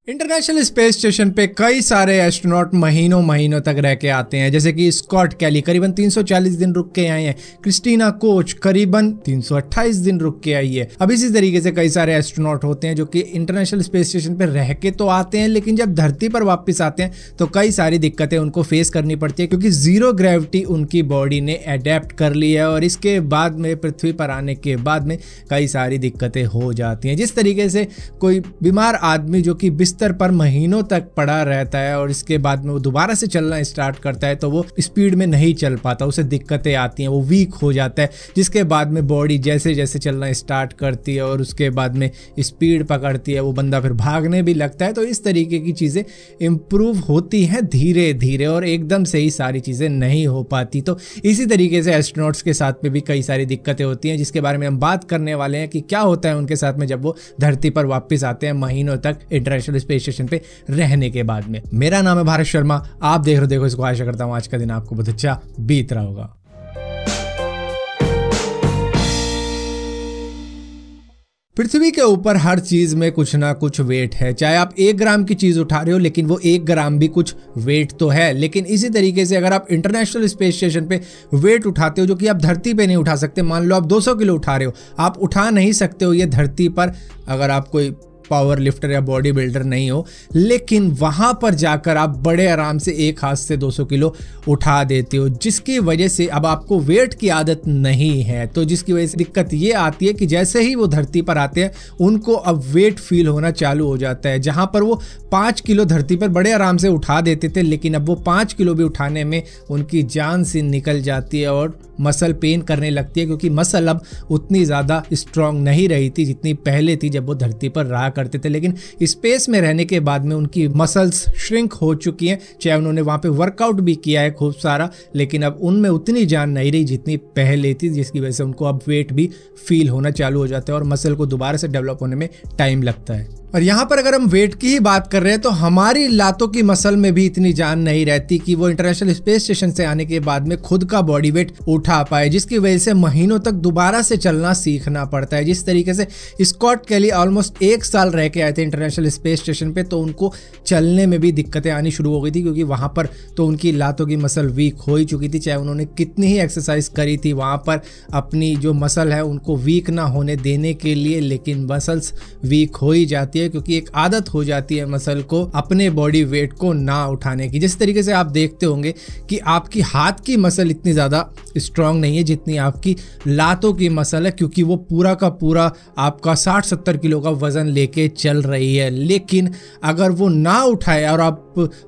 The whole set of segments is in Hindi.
इंटरनेशनल स्पेस स्टेशन पे कई सारे एस्ट्रोनॉट महीनों महीनों तक रह के आते हैं, जैसे कि स्कॉट कैली करीबन 340 दिन रुक के आए हैं, क्रिस्टीना कोच करीबन 328 दिन रुक के आई है। अब इसी तरीके से कई सारे एस्ट्रोनॉट होते हैं जो कि इंटरनेशनल स्पेस स्टेशन पे रह के तो आते हैं, लेकिन जब धरती पर वापस आते हैं तो कई सारी दिक्कतें उनको फेस करनी पड़ती है, क्योंकि जीरो ग्रेविटी उनकी बॉडी ने अडेप्ट कर ली है और इसके बाद में पृथ्वी पर आने के बाद में कई सारी दिक्कतें हो जाती हैं। जिस तरीके से कोई बीमार आदमी जो कि बिस्तर पर महीनों तक पड़ा रहता है और इसके बाद में वो दोबारा से चलना स्टार्ट करता है तो वो स्पीड में नहीं चल पाता, उसे दिक्कतें आती हैं, वो वीक हो जाता है, जिसके बाद में बॉडी जैसे जैसे चलना स्टार्ट करती है और उसके बाद में स्पीड पकड़ती है, वो बंदा फिर भागने भी लगता है। तो इस तरीके की चीज़ें इम्प्रूव होती हैं धीरे धीरे और एकदम से ही सारी चीज़ें नहीं हो पाती। तो इसी तरीके से एस्ट्रोनॉट्स के साथ में भी कई सारी दिक्कतें होती हैं, जिसके बारे में हम बात करने वाले हैं कि क्या होता है उनके साथ में जब वो धरती पर वापस आते हैं महीनों तक इंटरनेशनल स्पेस स्टेशन पे रहने के बाद में। मेरा नाम है भारत शर्मा, आप देख रहे हो देखो इसको। आशा करता हूं आज का दिन आपको बहुत अच्छा बीत रहा होगा। पृथ्वी के ऊपर हर चीज में कुछ ना कुछ वेट है, चाहे आप 1 ग्राम की चीज उठा रहे हो लेकिन वो 1 ग्राम भी कुछ वेट तो है। लेकिन इसी तरीके से अगर आप इंटरनेशनल स्पेस स्टेशन पे वेट उठाते हो जो कि आप धरती पे नहीं उठा सकते, मान लो आप 200 किलो उठा रहे हो, आप उठा नहीं सकते हो ये धरती पर, अगर आप कोई पावर लिफ्टर या बॉडी बिल्डर नहीं हो, लेकिन वहां पर जाकर आप बड़े आराम से एक हाथ से 200 किलो उठा देते हो, जिसकी वजह से अब आपको वेट की आदत नहीं है। तो जिसकी वजह से दिक्कत ये आती है कि जैसे ही वो धरती पर आते हैं उनको अब वेट फील होना चालू हो जाता है। जहां पर वो 5 किलो धरती पर बड़े आराम से उठा देते थे, लेकिन अब वो 5 किलो भी उठाने में उनकी जान से निकल जाती है और मसल पेन करने लगती है, क्योंकि मसल अब उतनी ज़्यादा स्ट्रांग नहीं रही थी जितनी पहले थी जब वो धरती पर रहा करते थे। लेकिन स्पेस में रहने के बाद में उनकी मसल्स श्रिंक हो चुकी हैं, चाहे उन्होंने वहाँ पे वर्कआउट भी किया है खूब सारा, लेकिन अब उनमें उतनी जान नहीं रही जितनी पहले थी, जिसकी वजह से उनको अब वेट भी फील होना चालू हो जाता है और मसल को दोबारा से डेवलप होने में टाइम लगता है। और यहाँ पर अगर हम वेट की ही बात कर रहे हैं तो हमारी लातों की मसल में भी इतनी जान नहीं रहती कि वो इंटरनेशनल स्पेस स्टेशन से आने के बाद में खुद का बॉडी वेट उठा पाए, जिसकी वजह से महीनों तक दोबारा से चलना सीखना पड़ता है। जिस तरीके से स्कॉट कैली ऑलमोस्ट 1 साल रह के आए थे इंटरनेशनल स्पेस स्टेशन पे, तो उनको चलने में भी दिक्कतें आनी शुरू हो गई थी, क्योंकि वहां पर तो उनकी लातों की मसल वीक हो ही चुकी थी, चाहे उन्होंने कितनी ही एक्सरसाइज करी थी वहां पर अपनी जो मसल है उनको वीक ना होने देने के लिए, लेकिन मसल्स वीक हो ही जाती है, क्योंकि एक आदत हो जाती है मसल को अपने बॉडी वेट को ना उठाने की। जिस तरीके से आप देखते होंगे कि आपकी हाथ की मसल इतनी ज्यादा स्ट्रांग नहीं है जितनी आपकी लातों की मसल है, क्योंकि वो पूरा का पूरा आपका 60-70 किलो का वजन लेके चल रही है। लेकिन अगर वो ना उठाए और आप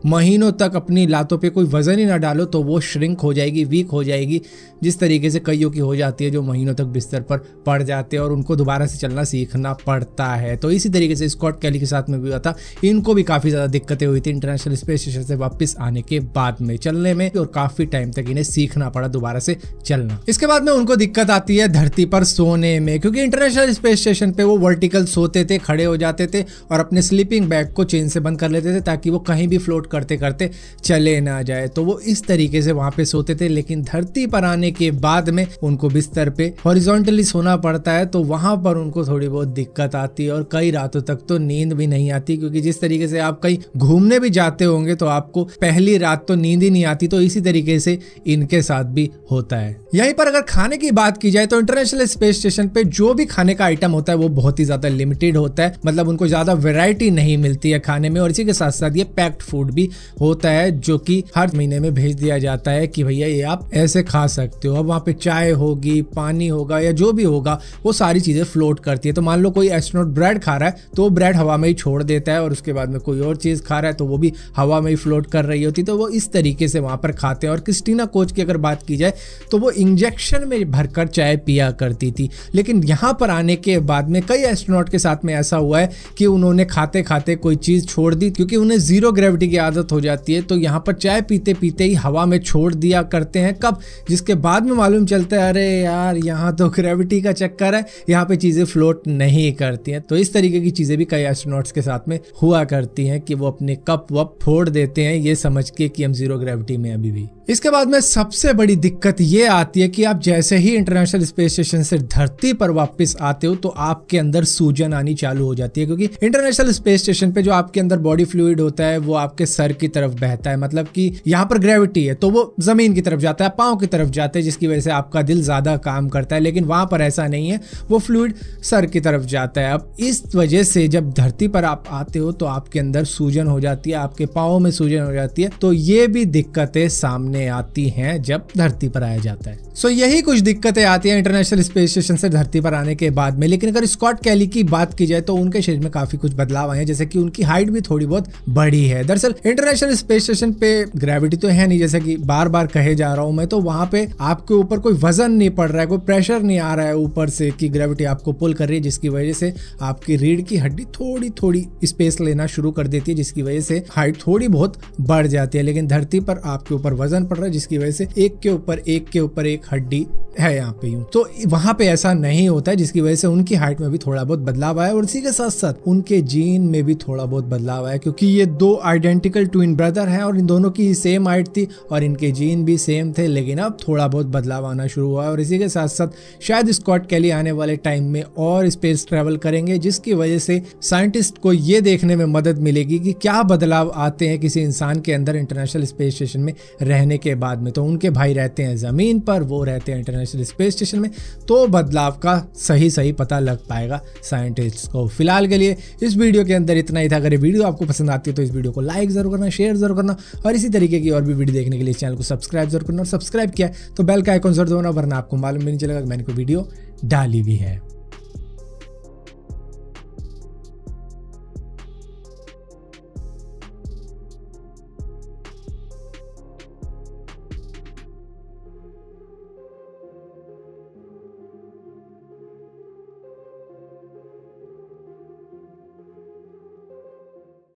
महीनों तक अपनी लातों पे कोई वजन ही ना डालो तो वो श्रिंक हो जाएगी, वीक हो जाएगी, जिस तरीके से कईयों की हो जाती है जो महीनों तक बिस्तर पर पड़ जाते हैं और उनको दोबारा से चलना सीखना पड़ता है। तो इसी तरीके से स्कॉट कैली के साथ में भी हुआ था, इनको भी काफी ज्यादा दिक्कतें हुई थी इंटरनेशनल स्पेस स्टेशन से वापस आने के बाद में चलने में, और काफी टाइम तक इन्हें सीखना पड़ा दोबारा से चलना। इसके बाद में उनको दिक्कत आती है धरती पर सोने में, क्योंकि इंटरनेशनल स्पेस स्टेशन पे वो वर्टिकल सोते थे, खड़े हो जाते थे और अपने स्लीपिंग बैग को चेन से बंद कर लेते थे ताकि वो कहीं भी फ्लोट करते करते चले ना जाए। तो वो इस तरीके से वहां पे सोते थे, लेकिन धरती पर आने के बाद में उनको बिस्तर पे हॉरिजॉन्टली सोना पड़ता है, तो वहां पर उनको थोड़ी बहुत दिक्कत आती है और कई रातों तक तो नींद भी नहीं आती, क्योंकि जिस तरीके से आप कहीं घूमने भी जाते होंगे तो आपको पहली रात तो नींद ही नहीं आती। तो इसी तरीके से इनके साथ भी होता है। यहीं पर अगर खाने की बात की जाए तो इंटरनेशनल स्पेस स्टेशन पे जो भी खाने का आइटम होता है वो बहुत ही ज्यादा लिमिटेड होता है, मतलब उनको ज्यादा वैरायटी नहीं मिलती है खाने में। और इसी के साथ साथ ये पैक्ड फूड भी होता है जो कि हर महीने में भेज दिया जाता है कि भैया ये आप ऐसे खा सकते हो। अब वहाँ पे चाय होगी, पानी होगा या जो भी होगा वो सारी चीजें फ्लोट करती है। तो मान लो कोई एस्ट्रोनॉट ब्रेड खा रहा है तो ब्रेड हवा में ही छोड़ देता है, और उसके बाद में कोई और चीज खा रहा है तो वो भी हवा में ही फ्लोट कर रही होती, तो वो इस तरीके से वहां पर खाते हैं। और क्रिस्टीना कोच की अगर बात की जाए तो वो इंजेक्शन में भरकर चाय पिया करती थी, लेकिन यहाँ पर आने के बाद में कई एस्ट्रोनॉट के साथ में ऐसा हुआ है कि उन्होंने खाते खाते कोई चीज छोड़ दी, क्योंकि उन्हें जीरो ग्रेविटी की आदत हो जाती है। तो यहाँ पर चाय पीते पीते ही हवा में छोड़ दिया करते हैं, कब, जिसके बाद में मालूम चलता है अरे यार यहाँ तो ग्रेविटी का चक्कर है, यहाँ पे चीजें फ्लोट नहीं करती हैं। तो इस तरीके की चीजें भी कई एस्ट्रोनॉट्स के साथ में हुआ करती हैं कि वो अपने कप वप फोड़ देते हैं ये समझ के कि हम जीरो ग्रेविटी में अभी भी। इसके बाद में सबसे बड़ी दिक्कत ये आती है कि आप जैसे ही इंटरनेशनल स्पेस स्टेशन से धरती पर वापस आते हो तो आपके अंदर सूजन आनी चालू हो जाती है, क्योंकि इंटरनेशनल स्पेस स्टेशन पे जो आपके अंदर बॉडी फ्लूइड होता है वो आपके सर की तरफ बहता है। मतलब कि यहाँ पर ग्रेविटी है तो वो जमीन की तरफ जाता है, पांव की तरफ जाता है, जिसकी वजह से आपका दिल ज्यादा काम करता है। लेकिन वहां पर ऐसा नहीं है, वो फ्लूइड सर की तरफ जाता है। अब इस वजह से जब धरती पर आप आते हो तो आपके अंदर सूजन हो जाती है, आपके पाँव में सूजन हो जाती है। तो ये भी दिक्कतें सामने आती हैं जब धरती पर आया जाता है। सो यही कुछ दिक्कतें आती हैं इंटरनेशनल स्पेस स्टेशन से धरती पर आने के बाद में। लेकिन अगर स्कॉट कैली की बात की जाए तो उनके शरीर में काफी कुछ बदलाव आए हैं, जैसे कि उनकी हाइट भी थोड़ी बहुत बढ़ी है। दरअसल इंटरनेशनल स्पेस स्टेशन पे ग्रेविटी तो है नहीं, जैसे कि बार बार कहे जा रहा हूं मैं, तो वहां पे आपके ऊपर कोई वजन नहीं पड़ रहा है, कोई प्रेशर नहीं आ रहा है ऊपर से कि ग्रेविटी आपको पुल कर रही है, जिसकी वजह से आपकी रीढ़ की हड्डी थोड़ी थोड़ी स्पेस लेना शुरू कर देती है, जिसकी वजह से हाइट थोड़ी बहुत बढ़ जाती है। लेकिन धरती पर आपके ऊपर वजन पड़ रहा है, जिसकी वजह से एक के ऊपर एक हड्डी है यहाँ पे यूं। तो वहां पे ऐसा नहीं होता है, जिसकी वजह से उनकी हाइट में भी थोड़ा बहुत बदलाव आया और इसी के साथ साथ उनके जीन में भी थोड़ा बहुत बदलाव आया, क्योंकि ये दो आइडेंटिकल ट्विन ब्रदर हैं और इन दोनों की सेम हाइट थी और इनके जीन भी सेम थे। लेकिन अब थोड़ा बहुत बदलाव आना शुरू हुआ और इसी के साथ साथ शायद स्कॉट कैली आने वाले टाइम में और स्पेस ट्रेवल करेंगे, जिसकी वजह से साइंटिस्ट को ये देखने में मदद मिलेगी कि क्या बदलाव आते हैं किसी इंसान के अंदर इंटरनेशनल स्पेस स्टेशन में रहने के बाद में। तो उनके भाई रहते हैं जमीन पर, वो रहते हैं इंटरनेशनल स्पेस स्टेशन में, तो बदलाव का सही पता लग पाएगा साइंटिस्ट को। फिलहाल के लिए इस वीडियो के अंदर इतना ही था। अगर ये वीडियो आपको पसंद आती है तो इस वीडियो को लाइक जरूर करना, शेयर जरूर करना और इसी तरीके की और भी वीडियो देखने के लिए चैनल को सब्सक्राइब जरूर करना। और सब्सक्राइब किया तो बेल का आइकॉन जरूर दबाना, वरना आपको मालूम भी नहीं चलेगा कि मैंने कोई वीडियो डाली भी है।